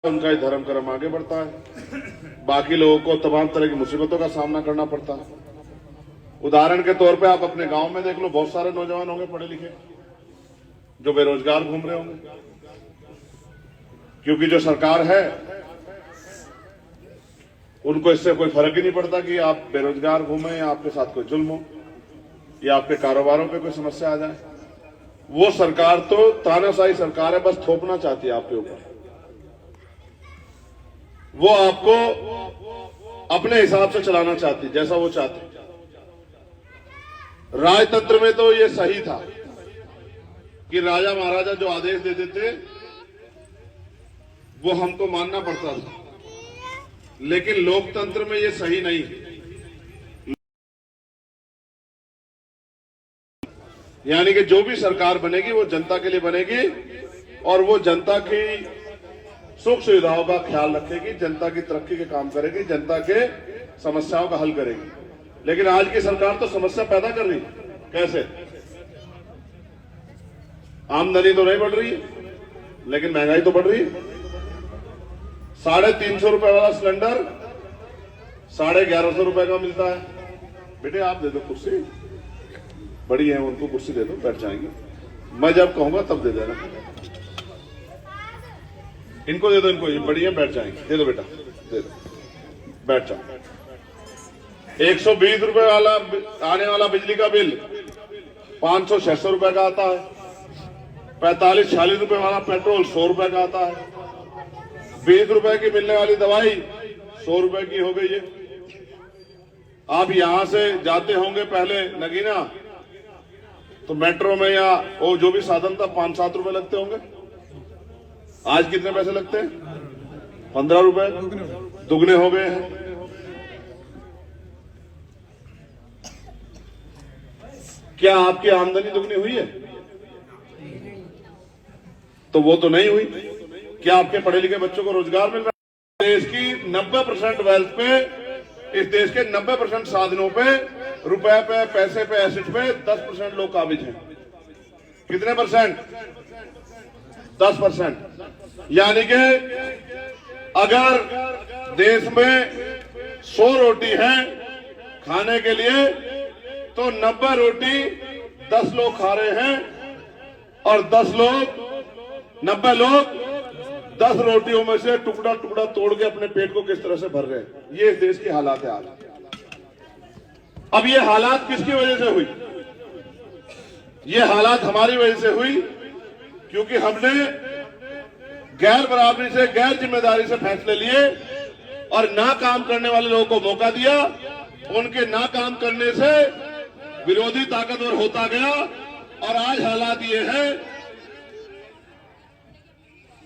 उनका ही धर्म कर्म आगे बढ़ता है, बाकी लोगों को तमाम तरह की मुसीबतों का सामना करना पड़ता है। उदाहरण के तौर पे आप अपने गांव में देख लो, बहुत सारे नौजवान होंगे पढ़े लिखे जो बेरोजगार घूम रहे होंगे, क्योंकि जो सरकार है उनको इससे कोई फर्क ही नहीं पड़ता कि आप बेरोजगार घूमें या आपके साथ कोई जुल्म हो या आपके कारोबारों पे कोई समस्या आ जाए। वो सरकार तो तानाशाही सरकार है, बस थोपना चाहती है आपके ऊपर। वो आपको अपने हिसाब से चलाना चाहती है, जैसा वो चाहती। राजतंत्र में तो ये सही था कि राजा महाराजा जो आदेश देते थे वो हमको मानना पड़ता था, लेकिन लोकतंत्र में ये सही नहीं। यानी कि जो भी सरकार बनेगी वो जनता के लिए बनेगी और वो जनता की सुख सुविधाओं का ख्याल रखेगी, जनता की तरक्की के काम करेगी, जनता के समस्याओं का हल करेगी। लेकिन आज की सरकार तो समस्या पैदा कर रही है। कैसे? आमदनी तो नहीं बढ़ रही है, लेकिन महंगाई तो बढ़ रही है। 350 रुपए वाला सिलेंडर 1150 रुपए का मिलता है। बेटे आप दे दो कुर्सी, बड़ी है उनको कुर्सी दे दो, बैठ जाएंगे। मैं जब कहूंगा तब दे देना। इनको दे दो, इनको ये बड़ी है, बैठ जाएंगे। दे दो बेटा, दे दो, बैठ जाओ। 120 रुपए वाला आने वाला बिजली का बिल 500-600 रुपए का आता है। 45-46 रुपए वाला पेट्रोल 100 रुपए का आता है। 20 रुपए की मिलने वाली दवाई 100 रुपए की हो गई है। आप यहां से जाते होंगे पहले नगीना, तो मेट्रो में या वो जो भी साधन था 5-7 रुपए लगते होंगे। आज कितने पैसे लगते हैं? 15 रुपए, दुगने हो गए हैं। क्या आपकी आमदनी दुगनी हुई है? तो वो तो नहीं हुई। क्या आपके पढ़े लिखे बच्चों को रोजगार मिल रहा है? देश की 90% वेल्थ पे, इस देश के 90% साधनों पे, रुपए पे, पैसे पे, एसेट पे 10% लोग काबिज हैं। कितने परसेंट? 10%। यानी कि अगर देश में 100 रोटी है खाने के लिए, तो 90 रोटी 10 लोग खा रहे हैं और 90 लोग 10 रोटियों में से टुकड़ा टुकड़ा तोड़ के अपने पेट को किस तरह से भर रहे हैं। ये इस देश के हालात है आज। अब ये हालात किसकी वजह से हुई? ये हालात हमारी वजह से हुई, क्योंकि हमने गैर बराबरी से, गैर जिम्मेदारी से फैसले लिए और ना काम करने वाले लोगों को मौका दिया। उनके ना काम करने से विरोधी ताकतवर होता गया और आज हालात ये है,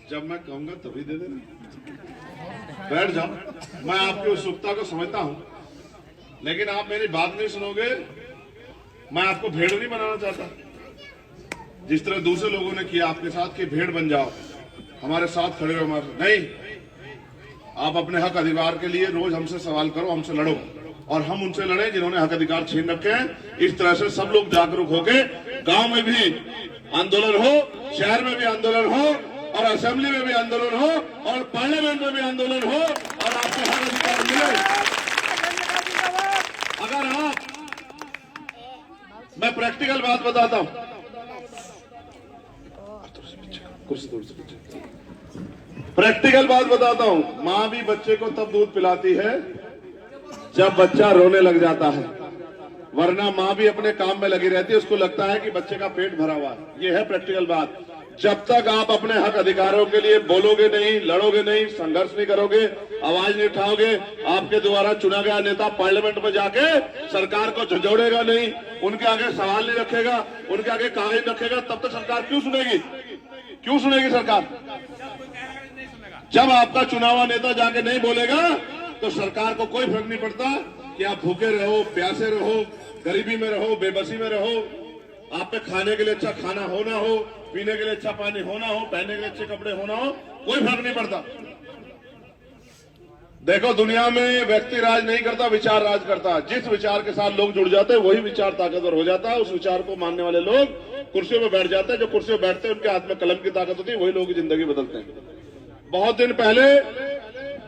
जब मैं कहूंगा तभी दे देना। बैठ जाओ, मैं आपकी उत्सुकता को समझता हूं, लेकिन आप मेरी बात नहीं सुनोगे। मैं आपको भेड़ नहीं बनाना चाहता, जिस तरह दूसरे लोगों ने किया आपके साथ कि भेड़ बन जाओ, हमारे साथ खड़े हो। हमारे नहीं, आप अपने हक अधिकार के लिए रोज हमसे सवाल करो, हमसे लड़ो और हम उनसे लड़े जिन्होंने हक अधिकार छीन रखे हैं। इस तरह से सब लोग जागरूक होके गांव में भी आंदोलन हो, शहर में भी आंदोलन हो और असेंबली में भी आंदोलन हो और पार्लियामेंट में भी आंदोलन हो और आपको हक अधिकार मिले। अगर आप, मैं प्रैक्टिकल बात बताता हूं, प्रैक्टिकल बात बताता हूं। मां भी बच्चे को तब दूध पिलाती है जब बच्चा रोने लग जाता है, वरना मां भी अपने काम में लगी रहती है, उसको लगता है कि बच्चे का पेट भरा हुआ है। ये है प्रैक्टिकल बात। जब तक आप अपने हक अधिकारों के लिए बोलोगे नहीं, लड़ोगे नहीं, संघर्ष नहीं करोगे, आवाज नहीं उठाओगे, आपके द्वारा चुना गया नेता पार्लियामेंट में जाके सरकार को झंझोड़ेगा नहीं, उनके आगे सवाल नहीं रखेगा, उनके आगे कागज रखेगा, तब तक सरकार क्यों सुनेगी? क्यों सुनेगी सरकार? जब आपका चुना हुआ नेता जाके नहीं बोलेगा तो सरकार को कोई फर्क नहीं पड़ता कि आप भूखे रहो, प्यासे रहो, गरीबी में रहो, बेबसी में रहो, आप पे खाने के लिए अच्छा खाना हो ना हो, पीने के लिए अच्छा पानी होना हो, पहनने के लिए अच्छे कपड़े होना हो, कोई फर्क नहीं पड़ता। देखो, दुनिया में व्यक्ति राज नहीं करता, विचार राज करता। जिस विचार के साथ लोग जुड़ जाते हैं वही विचार ताकतवर हो जाता है। उस विचार को मानने वाले लोग कुर्सियों में बैठ जाते हैं। जो कुर्सियों में बैठते हैं उनके हाथ में कलम की ताकत होती है, वही लोगों की जिंदगी बदलते हैं। बहुत दिन पहले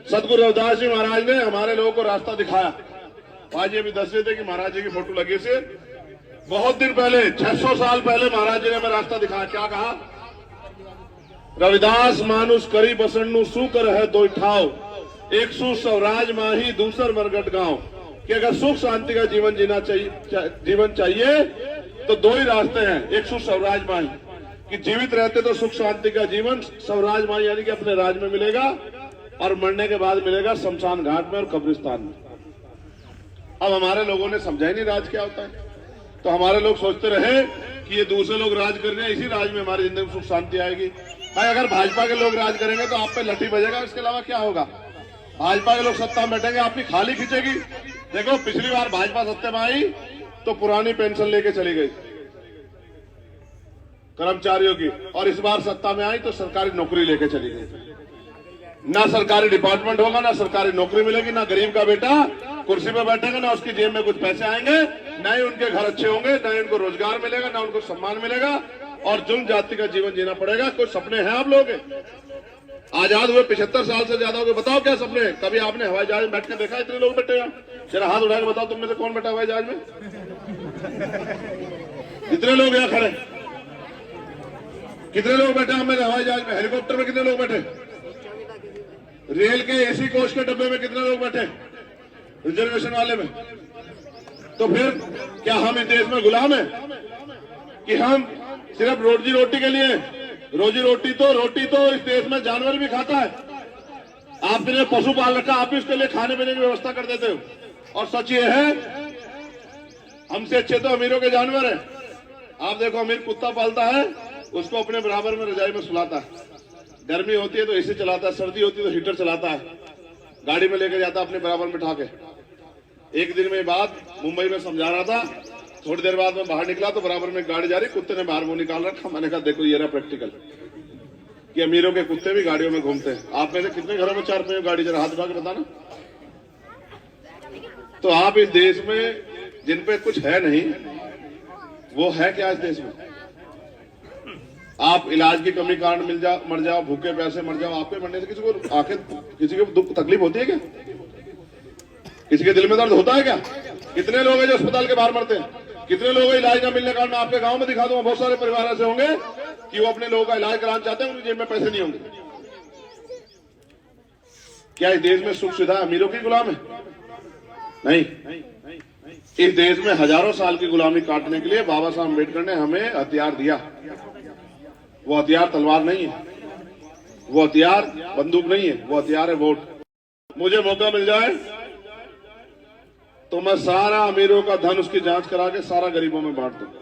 सदगुरु रविदास जी महाराज ने हमारे लोगों को रास्ता दिखाया। आज ये भी दस रहे थे कि महाराज जी की फोटो लगी से बहुत दिन पहले 600 साल पहले महाराज जी ने हमें रास्ता दिखाया। क्या कहा? रविदास मानुष करी बसन्नु सु कर है दो ठाव, एक सु स्वराज माही दूसर मरगट गांव। कि अगर सुख शांति का जीवन जीना चाहिए तो दो ही रास्ते हैं, एक सु स्वराज माही कि जीवित रहते तो सुख शांति का जीवन स्वराज माही यानी कि अपने राज में मिलेगा और मरने के बाद मिलेगा शमशान घाट में और कब्रिस्तान में। अब हमारे लोगों ने समझा ही नहीं राज क्या होता है, तो हमारे लोग सोचते रहे कि ये दूसरे लोग राज कर रहे हैं, इसी राज में हमारी जिंदगी में सुख शांति आएगी। भाई अगर भाजपा के लोग राज करेंगे तो आप पे लठी बजेगा, इसके अलावा क्या होगा? भाजपा के लोग सत्ता में बैठेंगे, आपकी खाली खींचेगी। देखो पिछली बार भाजपा सत्ता में आई तो पुरानी पेंशन लेके चली गई कर्मचारियों की, और इस बार सत्ता में आई तो सरकारी नौकरी लेके चली गई। ना सरकारी डिपार्टमेंट होगा, ना सरकारी नौकरी मिलेगी, ना गरीब का बेटा कुर्सी पर बैठेगा, ना उसकी जेब में कुछ पैसे आएंगे, ना ही उनके घर अच्छे होंगे, ना ही उनको रोजगार मिलेगा, ना उनको सम्मान मिलेगा और जुल्म जाति का जीवन जीना पड़ेगा। कुछ सपने हैं आप लोग? आजाद हुए 75 साल से ज्यादा हो गए, बताओ क्या सपने हैं? कभी आपने हवाई जहाज में बैठ के देखा? इतने लोग बैठे हैं, जरा हाथ उठा के बताओ तुम में से कौन बैठा हवाई जहाज में? कितने लोग यहाँ खड़े? कितने लोग बैठे हमें हवाई जहाज में? हेलीकॉप्टर में कितने लोग बैठे? रेल के एसी कोच के डब्बे में कितने लोग बैठे? रिजर्वेशन वाले में? तो फिर क्या हम इस देश में गुलाम हैं कि हम सिर्फ रोजी रोटी के लिए? रोटी तो इस देश में जानवर भी खाता है। आपने पशु पाल रखा, आप भी उसके लिए खाने पीने की व्यवस्था कर देते हो। और सच ये है हमसे अच्छे तो अमीरों के जानवर है। आप देखो अमीर कुत्ता पालता है, उसको अपने बराबर में रजाई में सुलाता है, गर्मी होती है तो एसी चलाता है, सर्दी होती है तो हीटर चलाता है, गाड़ी में लेकर जाता है अपने बराबर में ठाके। एक दिन में बात मुंबई में समझा रहा था, थोड़ी देर बाद मैं बाहर निकला तो बराबर में गाड़ी जा रही, कुत्ते ने बाहर मुंह निकाल रखा। मैंने कहा देखो ये रहा प्रैक्टिकल कि अमीरों के कुत्ते भी गाड़ियों में घूमते हैं। आप में से कितने घरों में 4 गाड़ी? जरा हाथ उठा के बताना। तो आप इस देश में जिन पे कुछ है नहीं, वो है क्या इस देश में? आप इलाज की कमी कारण मर जाओ, भूखे प्यासे मर जाओ, आपके मरने से किसी को आखिर किसी को दुख तकलीफ होती है क्या? किसी के दिल में दर्द होता है क्या? कितने लोग हैं जो अस्पताल के बाहर मरते हैं? कितने लोग इलाज न मिलने का? मैं आपके गांव में दिखा दूंगा, बहुत सारे परिवार ऐसे होंगे कि वो अपने लोगों का इलाज कराना चाहते हैं, उनकी जेब में पैसे नहीं होंगे। क्या इस देश में सुख सुविधा अमीरों की गुलाम है? नहीं। इस देश में हजारों साल की गुलामी काटने के लिए बाबा साहब अम्बेडकर ने हमें हथियार दिया। वो हथियार तलवार नहीं है, वो हथियार बंदूक नहीं है, वो हथियार है वोट। मुझे मौका मिल जाए तो मैं सारा अमीरों का धन उसकी जांच करा के सारा गरीबों में बांट दूंगा,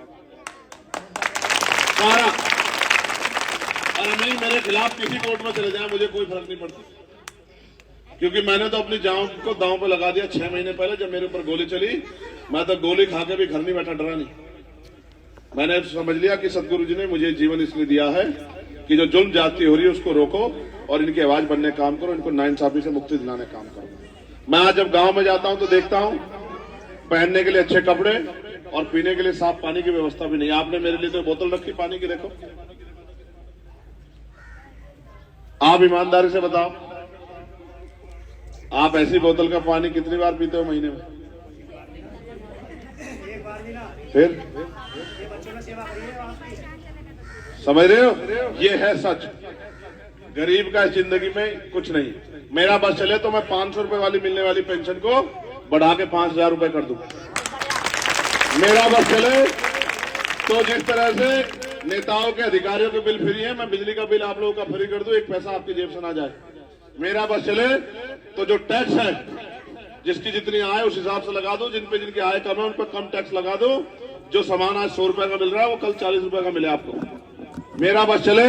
सारा। और अमीर मेरे खिलाफ किसी कोर्ट में चले जाए मुझे कोई फर्क नहीं पड़ता, क्योंकि मैंने तो अपनी जान को दांव पे लगा दिया 6 महीने पहले जब मेरे ऊपर गोली चली। मैं तो गोली खा के भी घर नहीं बैठा, डरा नहीं। मैंने समझ लिया कि सदगुरु जी ने मुझे जीवन इसलिए दिया है कि जो जुल्म जाति हो रही है उसको रोको और इनकी आवाज बनने का काम करो, इनको नाइंसाफी से मुक्ति दिलाने का काम करो। मैं आज जब गांव में जाता हूं तो देखता हूं पहनने के लिए अच्छे कपड़े और पीने के लिए साफ पानी की व्यवस्था भी नहीं। आपने मेरे लिए तो बोतल रखी पानी की, देखो। आप ईमानदारी से बताओ, आप ऐसी बोतल का पानी कितनी बार पीते हो महीने में? फिर समझ रहे हो? ये है सच। गरीब का इस जिंदगी में कुछ नहीं। मेरा बस चले तो मैं 500 रुपए वाली मिलने वाली पेंशन को बढ़ा के 5000 रुपए कर दूं। मेरा बस चले तो जिस तरह से नेताओं के अधिकारियों के बिल फ्री है, मैं बिजली का बिल आप लोगों का फ्री कर दूं, एक पैसा आपकी जेब से ना जाए। मेरा बस चले तो जो टैक्स है जिसकी जितनी आय उस हिसाब से लगा दो, जिनकी आय कम है उन पर कम टैक्स लगा दो। जो सामान आज 100 रुपए का मिल रहा है वो कल 40 रुपए का मिले आपको। मेरा बस चले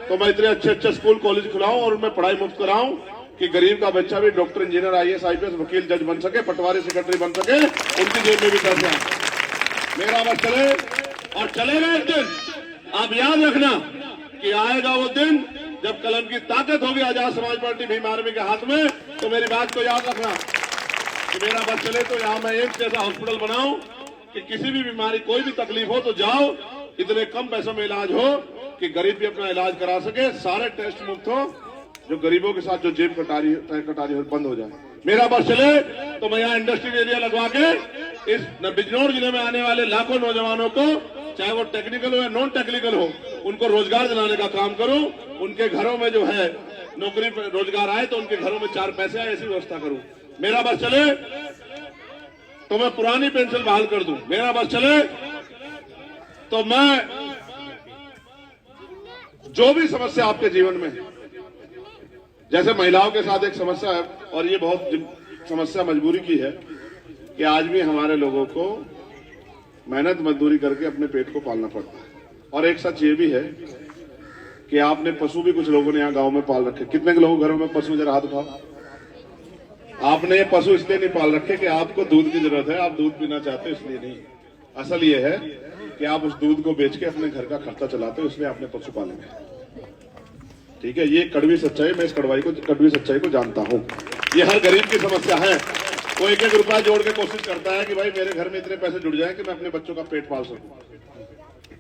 तो मैं इतने अच्छे अच्छे स्कूल कॉलेज खुलाऊं और उनमें पढ़ाई मुफ्त कराऊं कि गरीब का बच्चा भी डॉक्टर, इंजीनियर, IAS, IPS, वकील, जज बन सके, पटवारी, सेक्रेटरी बन सके, उनकी जेब में भी पैसे आए। मेरा बस चले और चलेगा एक दिन। आप याद रखना कि आएगा वो दिन जब कलम की ताकत होगी आजाद समाज पार्टी भीम आर्मी के हाथ में। तो मेरी बात को याद रखना कि मेरा बस चले तो यहां मैं एम्स जैसा हॉस्पिटल बनाऊं कि किसी भी बीमारी, कोई भी तकलीफ हो तो जाओ, इतने कम पैसों में इलाज हो कि गरीब भी अपना इलाज करा सके, सारे टेस्ट मुफ्त हो जो गरीबों के साथ जो जेब कटारी बंद हो जाए। मेरा बस चले तो मैं यहाँ इंडस्ट्रियल एरिया लगवा के इस बिजनौर जिले में आने वाले लाखों नौजवानों को, चाहे वो टेक्निकल हो या नॉन टेक्निकल हो, उनको रोजगार दिलाने का काम करूं। उनके घरों में जो है नौकरी रोजगार आए तो उनके घरों में 4 पैसे आए, ऐसी व्यवस्था करूं। मेरा बस चले तो मैं पुरानी पेंशन बहाल कर दूं। मेरा बस चले तो मैं जो भी समस्या आपके जीवन में, जैसे महिलाओं के साथ एक समस्या है और ये बहुत समस्या मजबूरी की है कि आज भी हमारे लोगों को मेहनत मजदूरी करके अपने पेट को पालना पड़ता है। और एक सच ये भी है कि आपने पशु भी कुछ लोगों ने यहाँ गांव में पाल रखे। कितने के लोगों घरों में पशु, जरा हाथ उठाओ। आपने पशु इसलिए नहीं पाल रखे कि आपको दूध की जरूरत है, आप दूध पीना चाहते हो, इसलिए नहीं। असल ये है कि आप उस दूध को बेच के अपने घर का खर्चा चलाते हो, इसलिए आपने पशु पाले हैं। ठीक है, ये कड़वी सच्चाई, मैं इस कड़वी सच्चाई को जानता हूं। ये हर गरीब की समस्या है। वो 1-1 रुपया जोड़ के कोशिश करता है कि भाई मेरे घर में इतने पैसे जुड़ जाएं कि मैं अपने बच्चों का पेट पाल सकूं।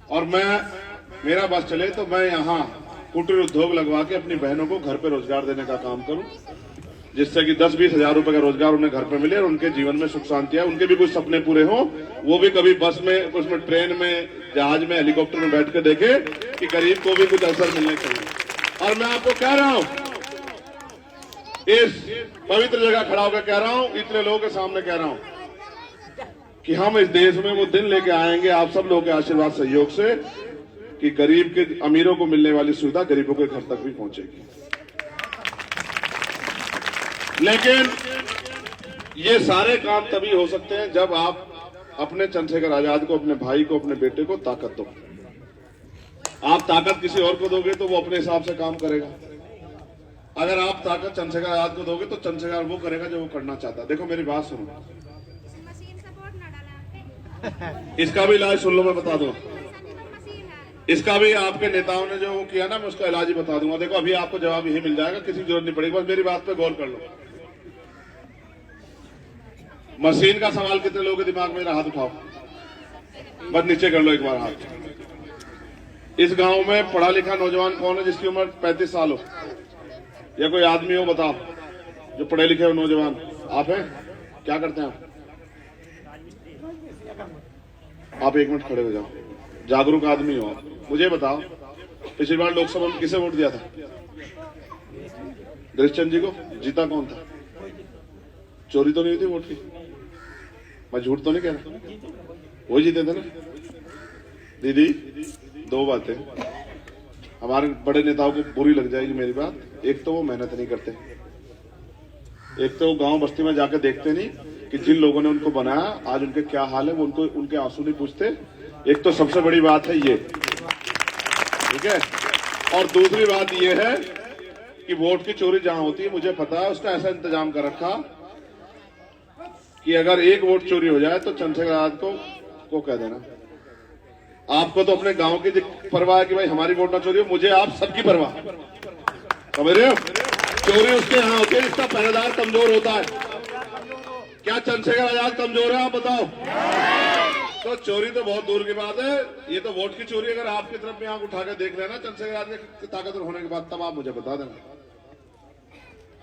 और मेरा बस चले तो मैं यहाँ कुटीर उद्योग लगवा के अपनी बहनों को घर पे रोजगार देने का काम करूं, जिससे कि 10-20 हजार रुपए का रोजगार उन्हें घर पे मिले और उनके जीवन में सुख शांति है, उनके भी कुछ सपने पूरे हों। वो भी कभी बस में, उसमें ट्रेन में, जहाज में, हेलीकॉप्टर में बैठ कर देखे कि गरीब को भी कुछ अवसर मिलने चाहिए। और मैं आपको कह रहा हूं, इस पवित्र जगह खड़ा होकर कह रहा हूं, इतने लोगों के सामने कह रहा हूं कि हम इस देश में वो दिन लेके आएंगे आप सब लोगों के आशीर्वाद सहयोग से कि गरीब के, अमीरों को मिलने वाली सुविधा गरीबों के घर तक भी पहुंचेगी। लेकिन ये सारे काम तभी हो सकते हैं जब आप अपने चंद्रशेखर आजाद को, अपने भाई को, अपने बेटे को ताकत दो। आप ताकत किसी और को दोगे तो वो अपने हिसाब से काम करेगा। अगर आप ताकत चंद्रशेखर आजाद को दोगे तो चंद्रशेखर वो करेगा जो वो करना चाहता है। देखो मेरी बात सुनो, इसका भी इलाज सुन लो, मैं बता दूं। इसका भी आपके नेताओं ने जो किया ना, मैं उसका इलाज ही बता दूंगा। देखो अभी आपको जवाब यही मिल जाएगा, किसी की जरूरत नहीं पड़ेगी, बस मेरी बात पे गौर कर लो। मशीन का सवाल कितने लोगों के दिमाग में, हाथ उठाओ, बस नीचे कर लो एक बार हाथ। इस गांव में पढ़ा लिखा नौजवान कौन है जिसकी उम्र 35 साल हो, या कोई आदमी हो बताओ जो पढ़े लिखे हो नौजवान? आप हैं? क्या करते हैं आप 1 मिनट खड़े हो जाओ, जागरूक आदमी हो आप। मुझे बताओ, पिछली बार लोकसभा में किसे वोट दिया था? गिरीशचंद जी को। जीता कौन था? चोरी तो नहीं हुई थी वोट की? मैं झूठ तो नहीं कह रहा, वही जीते थे ना। दीदी, 2 बातें हमारे बड़े नेताओं को बुरी लग जाएगी मेरी बात। एक तो वो मेहनत नहीं करते, एक तो वो गांव बस्ती में जाकर देखते नहीं कि जिन लोगों ने उनको बनाया आज उनके क्या हाल है, वो उनके आंसू नहीं पूछते। एक तो सबसे बड़ी बात है ये, ठीक है। और दूसरी बात ये है कि वोट की चोरी जहां होती है, मुझे पता है, उसका ऐसा इंतजाम कर रखा कि अगर 1 वोट चोरी हो जाए तो चंद्रशेखर आजाद को कह देना। आपको तो अपने गांव की परवाह है कि भाई हमारी वोट ना चोरी हो, मुझे आप सबकी परवाह, समझ रहे हो? चोरी उसके यहां होती है जिसका पहरेदार कमजोर होता है। क्या चंद्रशेखर आजाद कमजोर है? आप बताओ। तो चोरी तो बहुत दूर की बात है, ये तो वोट की चोरी अगर आपकी तरफ में आंख उठा के देख लेना चंद्रशेखर आजाद के ताकतवर होने के बाद, तब आप मुझे बता देना।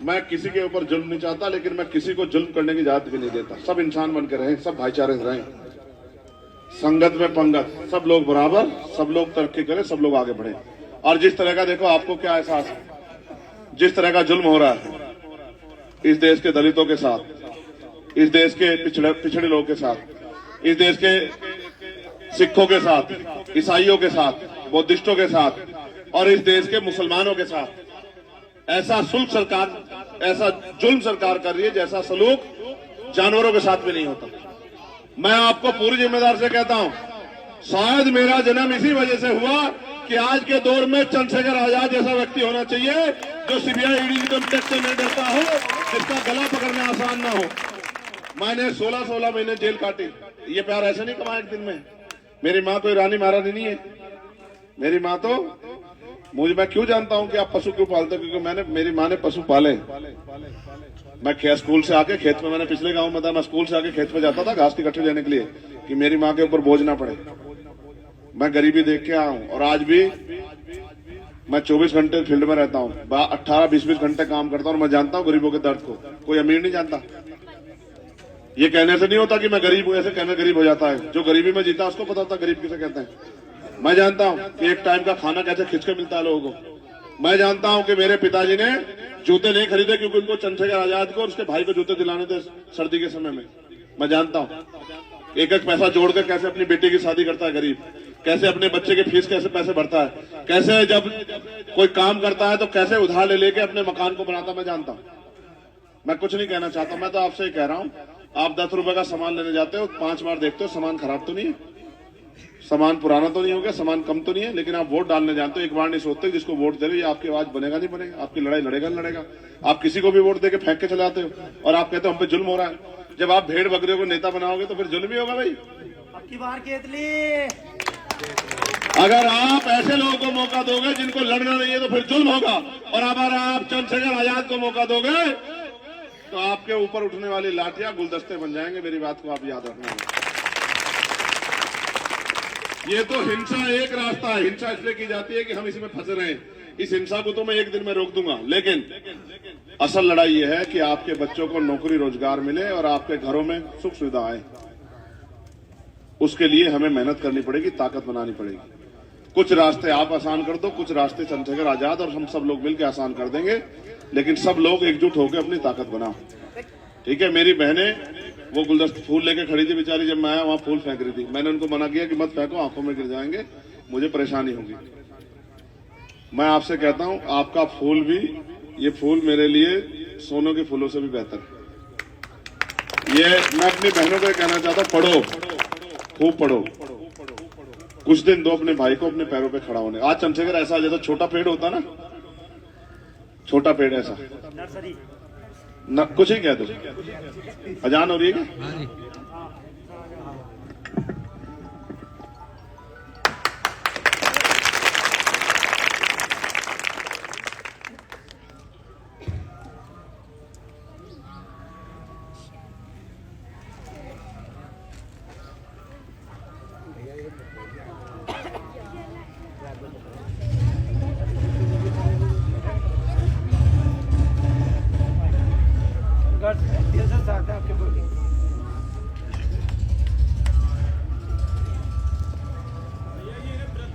मैं किसी के ऊपर जुल्म नहीं चाहता, लेकिन मैं किसी को जुल्म करने की इजाजत भी नहीं देता। सब इंसान बन के रहें, सब भाईचारे से रहें, संगत में पंगत, सब लोग बराबर, सब लोग तरक्की करें, सब लोग आगे बढ़े। और जिस तरह का, देखो आपको क्या एहसास है, जिस तरह का जुल्म हो रहा है इस देश के दलितों के साथ, इस देश के पिछड़े लोगों के साथ, इस देश के सिखों के साथ, ईसाइयों के साथ, बौद्धिस्टों के साथ और इस देश के मुसलमानों के साथ, ऐसा सुल्क सरकार, ऐसा जुल्म सरकार कर रही है जैसा सलूक जानवरों के साथ भी नहीं होता। मैं आपको पूरी जिम्मेदारी से कहता हूं, शायद मेरा जन्म इसी वजह से हुआ कि आज के दौर में चंद्रशेखर आजाद जैसा व्यक्ति होना चाहिए जो सीबीआई ईडी इनकम टैक्स से नहीं डरता हो, जिसका गला पकड़ना आसान ना हो। मैंने 16 महीने जेल काटी। ये प्यार ऐसे नहीं कमाया एक दिन में। मेरी माँ कोई रानी महारानी नहीं है। मेरी माँ तो, मैं क्यों जानता हूं कि आप पशु क्यों पालते, क्योंकि मेरी माँ ने पशु पाले। मैं स्कूल से आके खेत में, मैंने पिछले गांव में था, मैं स्कूल से आके खेत में जाता था घास की गट्ठी लेने के लिए कि मेरी माँ के ऊपर बोझ ना पड़े। मैं गरीबी देख के आया हूं और आज भी मैं 24 घंटे फील्ड में रहता हूँ, 18-20 घंटे काम करता हूँ और मैं जानता हूँ गरीबों के दर्द को। कोई अमीर नहीं जानता। ये कहने से नहीं होता कि मैं गरीब हूं, ऐसे कहने गरीब हो जाता है। जो गरीबी में जीता उसको पता होता गरीब किसे कहते हैं। मैं जानता हूं कि एक टाइम का खाना कैसे खिंच के मिलता है लोगों को। मैं जानता हूं कि मेरे पिताजी ने जूते नहीं खरीदे क्योंकि उनको चंद्रशेखर आजाद को और उसके भाई को जूते दिलाने थे सर्दी के समय में। मैं जानता हूं एक एक पैसा जोड़ कर कैसे अपनी बेटी की शादी करता है गरीब, कैसे अपने बच्चे की फीस कैसे पैसे भरता है, कैसे जब कोई काम करता है तो कैसे उधार ले लेके अपने मकान को बनाता। मैं जानता हूं। मैं कुछ नहीं कहना चाहता, मैं तो आपसे ही कह रहा हूं, आप 10 रुपए का सामान लेने जाते हो, 5 बार देखते हो सामान खराब तो नहीं है, सामान पुराना तो नहीं हो गया, सामान कम तो नहीं है, लेकिन आप वोट डालने जानते हो, एक बार नहीं सोचते जिसको वोट दे रहे हो आपकी आवाज बनेगा नहीं बनेगा, आपकी लड़ाई लड़ेगा नहीं लड़ेगा। आप किसी को भी वोट देके फेंक के चलाते हो और आप कहते हो हम पे जुल्म हो रहा है। जब आप भेड़ बकरियों को नेता बनाओगे तो फिर जुल्म ही होगा भाई। आपकी बार केतली। अगर आप ऐसे लोगों को मौका दोगे जिनको लड़ना नहीं है तो फिर जुल्म होगा, और अगर आप चंद्रशेखर आजाद को मौका दोगे तो आपके ऊपर उठने वाली लाठियां गुलदस्ते बन जाएंगे। मेरी बात को आप याद रखना। ये तो हिंसा एक रास्ता है, हिंसा इसलिए की जाती है कि हम इसमें फंसे रहे। इस हिंसा को तो मैं एक दिन में रोक दूंगा, लेकिन असल लड़ाई ये है कि आपके बच्चों को नौकरी रोजगार मिले और आपके घरों में सुख सुविधा आए। उसके लिए हमें मेहनत करनी पड़ेगी, ताकत बनानी पड़ेगी। कुछ रास्ते आप आसान कर दो, कुछ रास्ते चंद्रशेखर आजाद और हम सब लोग मिलकर आसान कर देंगे, लेकिन सब लोग एकजुट होकर अपनी ताकत बनाओ। ठीक है। मेरी बहनें वो गुलदस्ते फूल लेके खड़ी थी बेचारी, जब मैं आया वहां फूल फेंक रही थी। मैंने उनको मना किया कि मत फेंको, आंखों में गिर जाएंगे, मुझे परेशानी होगी। मैं आपसे कहता हूं आपका फूल भी, ये फूल मेरे लिए सोनों के फूलों से भी बेहतर है। ये मैं अपनी बहनों को कहना चाहता हूं, पढ़ो, खूब पढ़ो, कुछ दिन दो अपने भाई को अपने पैरों पे खड़ा होने। आज चंद्रशेखर ऐसा जैसा छोटा पेड़ होता ना, छोटा पेड़ ऐसा न, कुछ ही कह दो। अजान हो रही है क्या? आपके बोली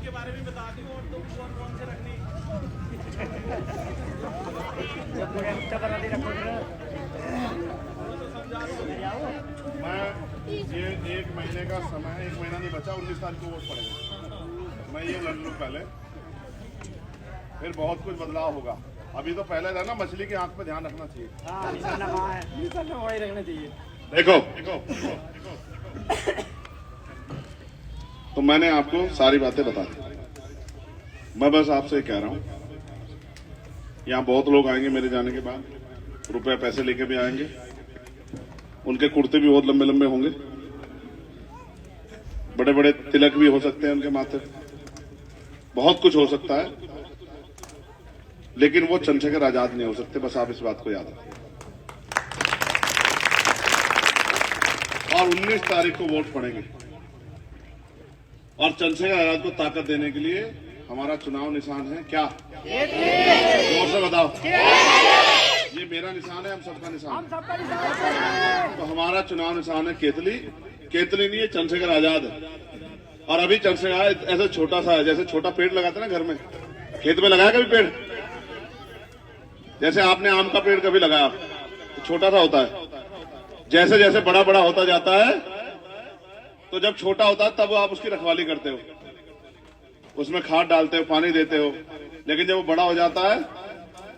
के बारे में बता दी और तो कौन से रखनी मैं ये 1 महीने का समय है, 1 महीना नहीं बचा, 19 तारीख को वोट पड़ेगा। मैं ये लड़ लूं पहले, फिर बहुत कुछ बदलाव होगा। अभी तो पहले था ना, मछली की आंख पे ध्यान रखना चाहिए। वही रखना चाहिए। देखो तो मैंने आपको सारी बातें बता दी। मैं बस आपसे कह रहा हूं, यहां बहुत लोग आएंगे मेरे जाने के बाद, रुपए पैसे लेके भी आएंगे, उनके कुर्ते भी बहुत लंबे लंबे होंगे, बड़े बड़े तिलक भी हो सकते हैं उनके माथे, बहुत कुछ हो सकता है, लेकिन वो चंद्रशेखर आजाद नहीं हो सकते। बस आप इस बात को याद रखें। और 19 तारीख को वोट पड़ेंगे, और चंद्रशेखर आजाद को ताकत देने के लिए हमारा चुनाव निशान है क्या? जोर से बताओ। ये मेरा निशान है, हम सबका निशान है। तो हमारा चुनाव निशान है केतली। केतली नहीं है, चंद्रशेखर आजाद है। और अभी चंद्रशेखर ऐसा छोटा सा है, जैसे छोटा पेड़ लगाते ना घर में, खेत में लगाया कभी पेड़? जैसे आपने आम का पेड़ कभी लगाया तो छोटा सा होता है, जैसे जैसे बड़ा बड़ा होता जाता है, तो जब छोटा होता है तब आप उसकी रखवाली करते हो, उसमें खाद डालते हो, पानी देते हो, लेकिन जब वो बड़ा हो जाता है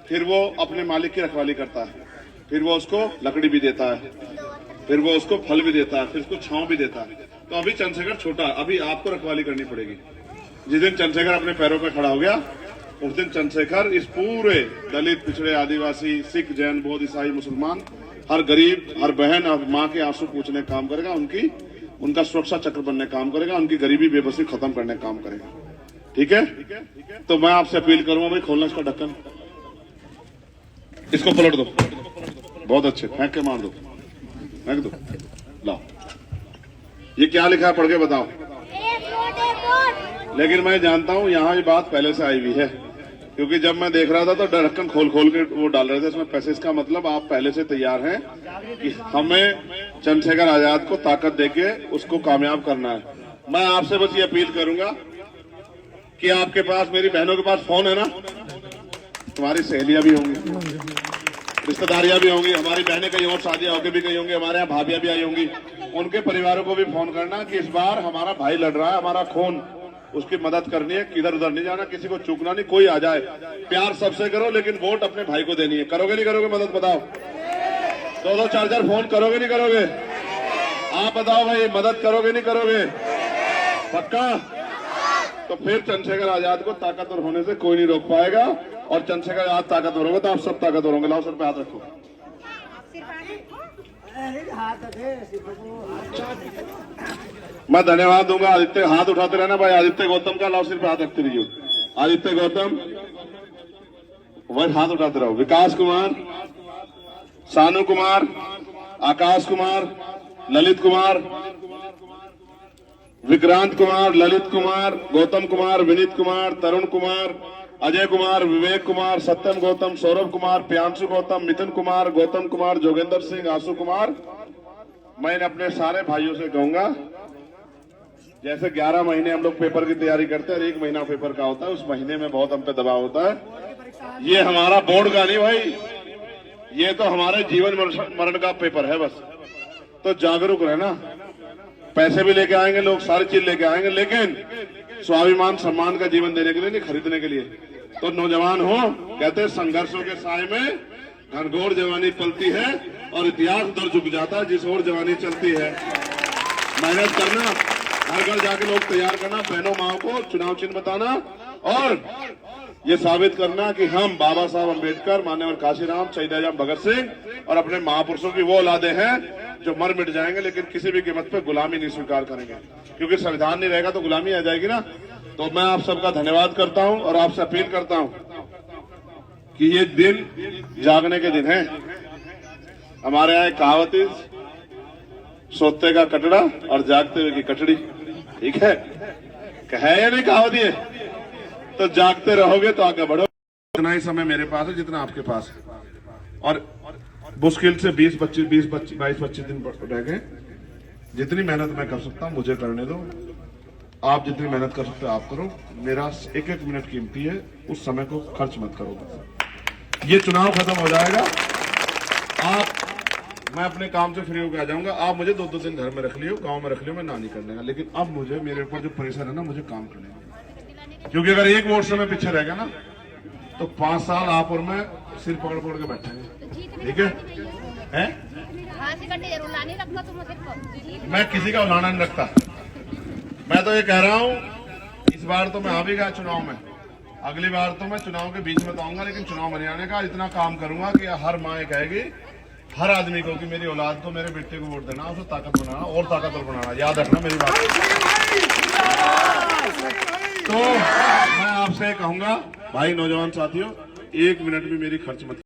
फिर वो अपने मालिक की रखवाली करता है, फिर वो उसको लकड़ी भी देता है, फिर वो उसको फल भी देता है, फिर उसको छांव भी देता है। तो अभी चंद्रशेखर छोटा, अभी आपको रखवाली करनी पड़ेगी। जिस दिन चंद्रशेखर अपने पैरों पर खड़ा हो गया उस दिन चंद्रशेखर इस पूरे दलित, पिछड़े, आदिवासी, सिख, जैन, बौद्ध, ईसाई, मुसलमान, हर गरीब, हर बहन और माँ के आंसू पूछने का काम करेगा, उनका सुरक्षा चक्र बनने का काम करेगा, उनकी गरीबी बेबसी खत्म करने का काम करेगा। ठीक है? तो मैं आपसे अपील करूंगा भाई, खोलना इसका ढक्कन, इसको पलट दो, बहुत अच्छे, फेंक के मार दो, फेंक दो, लाओ। ये क्या लिखा है पढ़ के बताओ। लेकिन मैं जानता हूं यहां ये बात पहले से आई हुई है, क्योंकि जब मैं देख रहा था तो ढक्कन खोल खोल के वो डाल रहे थे इसमें पैसे। इसका मतलब आप पहले से तैयार हैं कि हमें चंद्रशेखर आजाद को ताकत देके उसको कामयाब करना है। मैं आपसे बस ये अपील करूंगा कि आपके पास, मेरी बहनों के पास फोन है ना, तुम्हारी सहेलियां भी होंगी, रिश्तेदारियां भी होंगी, हमारी बहनें कहीं और शादियां होकर भी कहीं होंगी, हमारे यहाँ भाभियां भी आई होंगी, उनके परिवारों को भी फोन करना कि इस बार हमारा भाई लड़ रहा है, हमारा खून, उसकी मदद करनी है, किधर उधर नहीं जाना, किसी को चूकना नहीं, कोई आ जाए, प्यार सबसे करो लेकिन वोट अपने भाई को देनी है। करोगे नहीं करोगे मदद बताओ? 2-2 4-4 फोन करोगे नहीं करोगे? आप बताओ भाई, मदद करोगे नहीं करोगे? पक्का? तो फिर चंद्रशेखर आजाद को ताकतवर होने से कोई नहीं रोक पाएगा, और चंद्रशेखर आजाद ताकतवर होंगे तो आप सब ताकतवर होंगे। लाओ सर पे हाथ रखो। मैं धन्यवाद दूंगा आदित्य, हाथ उठाते रहना भाई। आदित्य गौतम का लाओ सिर पे हाथ रखते रहिए। आदित्य गौतम, वही हाथ उठाते रहो। विकास कुमार, सानू कुमार, आकाश कुमार, ललित कुमार, विक्रांत कुमार, ललित कुमार, गौतम कुमार, विनीत कुमार, तरुण कुमार, अजय कुमार, विवेक कुमार, सत्यम गौतम, सौरभ कुमार, प्रियांशु गौतम, मिथुन कुमार, गौतम कुमार, जोगेंद्र सिंह, आशु कुमार। मैं अपने सारे भाइयों से कहूंगा, जैसे 11 महीने हम लोग पेपर की तैयारी करते हैं और 1 महीना पेपर का होता है, उस महीने में बहुत हम पे दबाव होता है। ये हमारा बोर्ड का नहीं भाई, ये तो हमारे जीवन मरण का पेपर है बस। तो जागरूक रहना। पैसे भी लेके आएंगे लोग, सारी चीज लेके आएंगे, लेकिन स्वाभिमान सम्मान का जीवन देने के लिए नहीं, खरीदने के लिए। तो नौजवान हो, कहते हैं संघर्षों के साए में घनघोर जवानी पलती है और इतिहास उधर झुक जाता है जिस ओर जवानी चलती है। मेहनत करना, हर घर जाके लोग तैयार करना, बहनों माओ को चुनाव चिन्ह बताना और ये साबित करना कि हम बाबा साहब अम्बेडकर, मान्यवर काशीराम, शहीद आजम भगत सिंह और अपने महापुरुषों की वो औलादे हैं जो मर मिट जाएंगे लेकिन किसी भी कीमत पे गुलामी नहीं स्वीकार करेंगे। क्योंकि संविधान नहीं रहेगा तो गुलामी आ जाएगी ना। तो मैं आप सबका धन्यवाद करता हूं और आपसे अपील करता हूं कि ये दिन जागने के दिन है। हमारे यहाँ एक कहावत है, सोते का कटड़ा और जागते हुए की कटड़ी। ठीक है या नहीं कहावत ये? तो जागते रहोगे तो आगे बढ़ो। इतना ही समय मेरे पास है जितना आपके पास है, और मुश्किल से 22-25 दिन रह गए। जितनी मेहनत मैं कर सकता हूं मुझे करने दो, आप जितनी मेहनत कर सकते हो आप करो। मेरा 1-1 मिनट कीमती है, उस समय को खर्च मत करो। ये चुनाव खत्म हो जाएगा, मैं अपने काम से फ्री होकर आ जाऊंगा। आप मुझे 2-2 दिन घर में रख लियो, गांव में रख लियो, मैं ना नहीं करने का। लेकिन अब मुझे, मेरे ऊपर जो प्रेशर है ना, मुझे काम करने का। क्योंकि अगर 1 वोट से मैं पीछे रह गया ना तो 5 साल आप और मैं सिर पकड़ पकड़ के बैठेंगे। ठीक है? मैं किसी का उलाना नहीं रखता। मैं तो ये कह रहा हूं, इस बार तो मैं आ भी गया चुनाव में, अगली बार तो मैं चुनाव के बीच में तो आऊंगा, लेकिन चुनाव में नहीं आने का। इतना काम करूंगा कि हर माँ ये कहेगी, हर आदमी को, कि मेरी औलाद को, मेरे बेटे को वोट देना, उसे ताकत बनाना और ताकतवर बनाना। याद रखना मेरी बात। तो मैं आपसे कहूंगा भाई, नौजवान साथियों, 1 मिनट भी मेरी खर्च मत